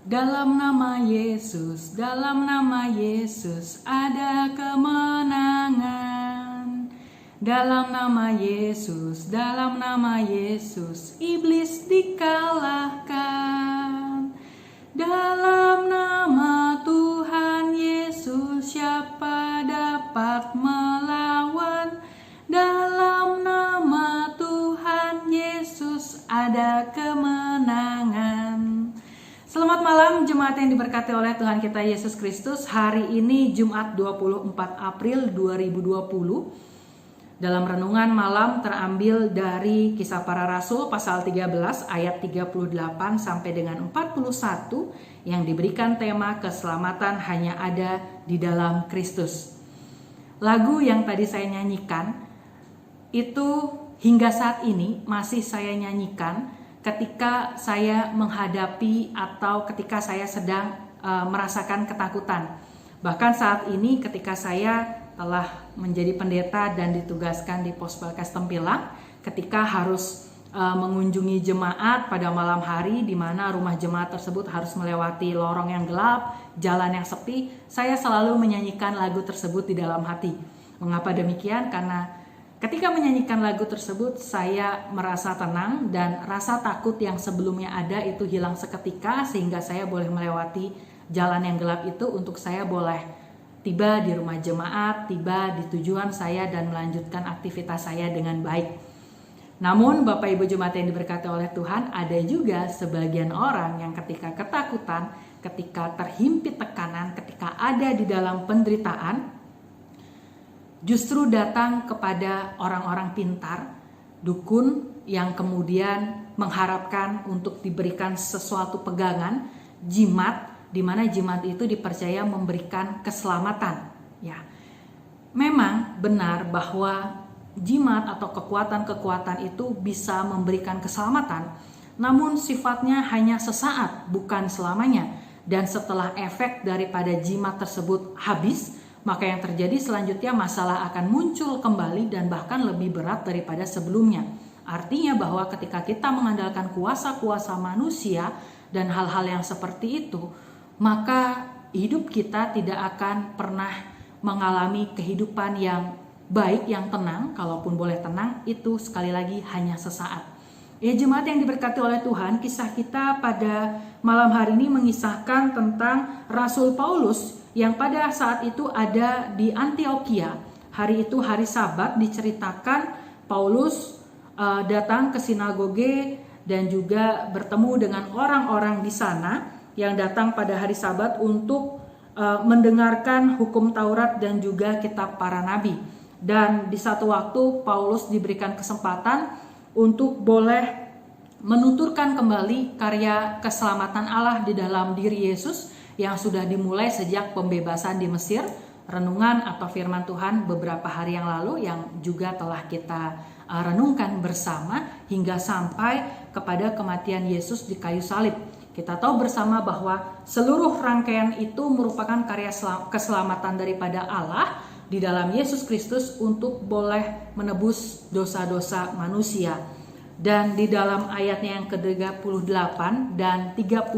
Dalam nama Yesus ada kemenangan. Dalam nama Yesus iblis dikalahkan. Dalam nama Tuhan Yesus siapa dapat melawan? Dalam nama Tuhan Yesus ada kemenangan. Selamat malam jemaat yang diberkati oleh Tuhan kita Yesus Kristus. Hari ini Jumat 24 April 2020. Dalam renungan malam terambil dari Kisah Para Rasul pasal 13 ayat 38 sampai dengan 41 yang diberikan tema keselamatan hanya ada di dalam Kristus. Lagu yang tadi saya nyanyikan itu hingga saat ini masih saya nyanyikan ketika saya menghadapi atau ketika saya sedang merasakan ketakutan. Bahkan saat ini ketika saya telah menjadi pendeta dan ditugaskan di Pos Pelkes Tempilang, ketika harus mengunjungi jemaat pada malam hari di mana rumah jemaat tersebut harus melewati lorong yang gelap, jalan yang sepi, saya selalu menyanyikan lagu tersebut di dalam hati. Mengapa demikian? Karena ketika menyanyikan lagu tersebut, saya merasa tenang dan rasa takut yang sebelumnya ada itu hilang seketika sehingga saya boleh melewati jalan yang gelap itu untuk saya boleh tiba di rumah jemaat, tiba di tujuan saya dan melanjutkan aktivitas saya dengan baik. Namun Bapak Ibu jemaat yang diberkati oleh Tuhan, ada juga sebagian orang yang ketika ketakutan, ketika terhimpit tekanan, ketika ada di dalam penderitaan, justru datang kepada orang-orang pintar, dukun yang kemudian mengharapkan untuk diberikan sesuatu pegangan, jimat, di mana jimat itu dipercaya memberikan keselamatan. Ya, memang benar bahwa jimat atau kekuatan-kekuatan itu bisa memberikan keselamatan, namun sifatnya hanya sesaat, bukan selamanya. Dan setelah efek daripada jimat tersebut habis, maka yang terjadi selanjutnya masalah akan muncul kembali dan bahkan lebih berat daripada sebelumnya. Artinya bahwa ketika kita mengandalkan kuasa-kuasa manusia dan hal-hal yang seperti itu, maka hidup kita tidak akan pernah mengalami kehidupan yang baik, yang tenang. Kalaupun boleh tenang, itu sekali lagi hanya sesaat. Ya jemaat yang diberkati oleh Tuhan, kisah kita pada malam hari ini mengisahkan tentang Rasul Paulus yang pada saat itu ada di Antioquia. Hari itu hari Sabat, diceritakan Paulus datang ke sinagoge dan juga bertemu dengan orang-orang di sana yang datang pada hari Sabat untuk mendengarkan hukum Taurat dan juga kitab para nabi. Dan di satu waktu Paulus diberikan kesempatan untuk boleh menuturkan kembali karya keselamatan Allah di dalam diri Yesus yang sudah dimulai sejak pembebasan di Mesir, renungan atau firman Tuhan beberapa hari yang lalu yang juga telah kita renungkan bersama hingga sampai kepada kematian Yesus di kayu salib. Kita tahu bersama bahwa seluruh rangkaian itu merupakan karya keselamatan daripada Allah di dalam Yesus Kristus untuk boleh menebus dosa-dosa manusia. Dan di dalam ayatnya yang ke-38 dan 39,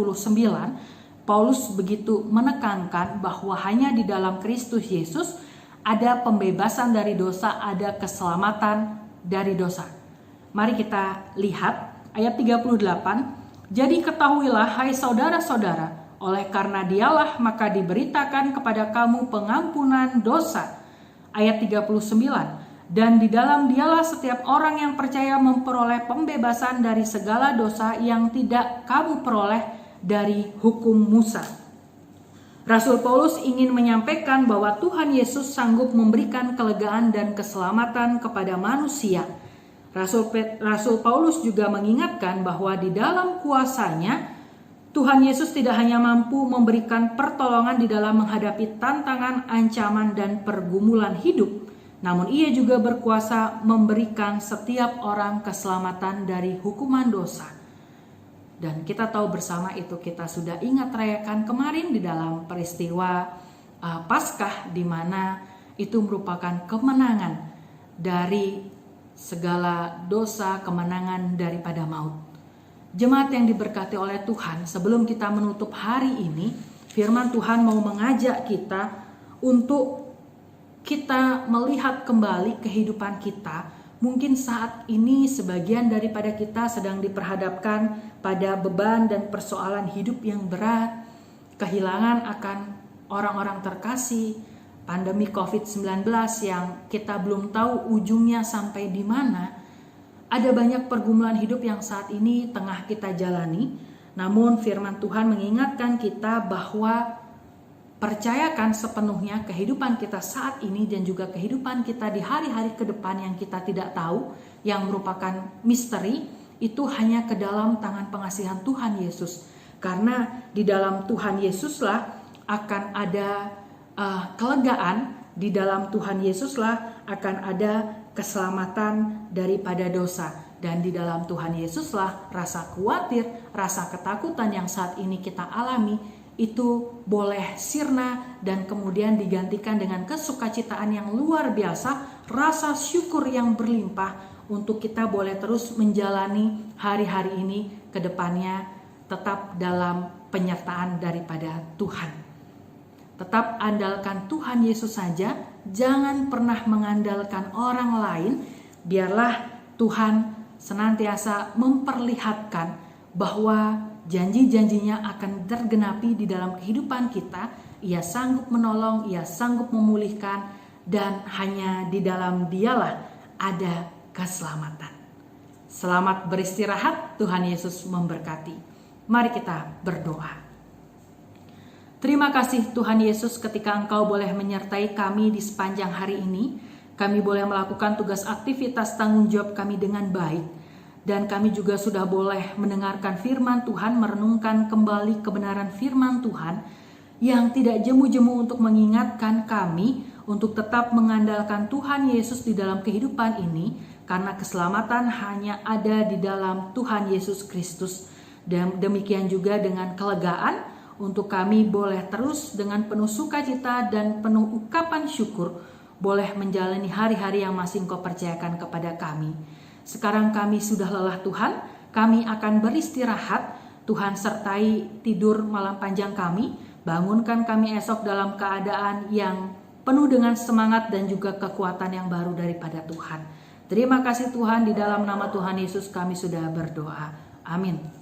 Paulus begitu menekankan bahwa hanya di dalam Kristus Yesus ada pembebasan dari dosa, ada keselamatan dari dosa. Mari kita lihat ayat 38. Jadi ketahuilah hai saudara-saudara, oleh karena dialah maka diberitakan kepada kamu pengampunan dosa. Ayat 39. Dan di dalam dialah setiap orang yang percaya memperoleh pembebasan dari segala dosa yang tidak kamu peroleh dari hukum Musa. Rasul Paulus ingin menyampaikan bahwa Tuhan Yesus sanggup memberikan kelegaan dan keselamatan kepada manusia. Rasul Paulus juga mengingatkan bahwa di dalam kuasanya Tuhan Yesus tidak hanya mampu memberikan pertolongan di dalam menghadapi tantangan, ancaman, dan pergumulan hidup, namun ia juga berkuasa memberikan setiap orang keselamatan dari hukuman dosa. Dan kita tahu bersama itu, kita sudah ingat rayakan kemarin di dalam peristiwa Paskah, di mana itu merupakan kemenangan dari segala dosa, kemenangan daripada maut. Jemaat yang diberkati oleh Tuhan, sebelum kita menutup hari ini, firman Tuhan mau mengajak kita untuk kita melihat kembali kehidupan kita. Mungkin saat ini sebagian daripada kita sedang diperhadapkan pada beban dan persoalan hidup yang berat, kehilangan akan orang-orang terkasih, pandemi COVID-19 yang kita belum tahu ujungnya sampai di mana. Ada banyak pergumulan hidup yang saat ini tengah kita jalani. Namun firman Tuhan mengingatkan kita bahwa percayakan sepenuhnya kehidupan kita saat ini dan juga kehidupan kita di hari-hari ke depan yang kita tidak tahu, yang merupakan misteri, itu hanya ke dalam tangan pengasihan Tuhan Yesus. Karena di dalam Tuhan Yesuslah akan ada kelegaan, di dalam Tuhan Yesuslah akan ada keselamatan daripada dosa. Dan di dalam Tuhan Yesuslah rasa khawatir, rasa ketakutan yang saat ini kita alami itu boleh sirna dan kemudian digantikan dengan kesukacitaan yang luar biasa, rasa syukur yang berlimpah untuk kita boleh terus menjalani hari-hari ini ke depannya tetap dalam penyertaan daripada Tuhan. Tetap andalkan Tuhan Yesus saja, jangan pernah mengandalkan orang lain. Biarlah Tuhan senantiasa memperlihatkan bahwa janji-janjinya akan tergenapi di dalam kehidupan kita. Ia sanggup menolong, ia sanggup memulihkan, dan hanya di dalam Dialah ada keselamatan. Selamat beristirahat, Tuhan Yesus memberkati. Mari kita berdoa. Terima kasih Tuhan Yesus ketika Engkau boleh menyertai kami di sepanjang hari ini. Kami boleh melakukan tugas aktivitas tanggung jawab kami dengan baik. Dan kami juga sudah boleh mendengarkan firman Tuhan, merenungkan kembali kebenaran firman Tuhan yang tidak jemu-jemu untuk mengingatkan kami untuk tetap mengandalkan Tuhan Yesus di dalam kehidupan ini. Karena keselamatan hanya ada di dalam Tuhan Yesus Kristus. Dan demikian juga dengan kelegaan, untuk kami boleh terus dengan penuh sukacita dan penuh ungkapan syukur boleh menjalani hari-hari yang masih Engkau percayakan kepada kami. Sekarang kami sudah lelah Tuhan, kami akan beristirahat. Tuhan sertai tidur malam panjang kami, bangunkan kami esok dalam keadaan yang penuh dengan semangat dan juga kekuatan yang baru daripada Tuhan. Terima kasih Tuhan, di dalam nama Tuhan Yesus kami sudah berdoa. Amin.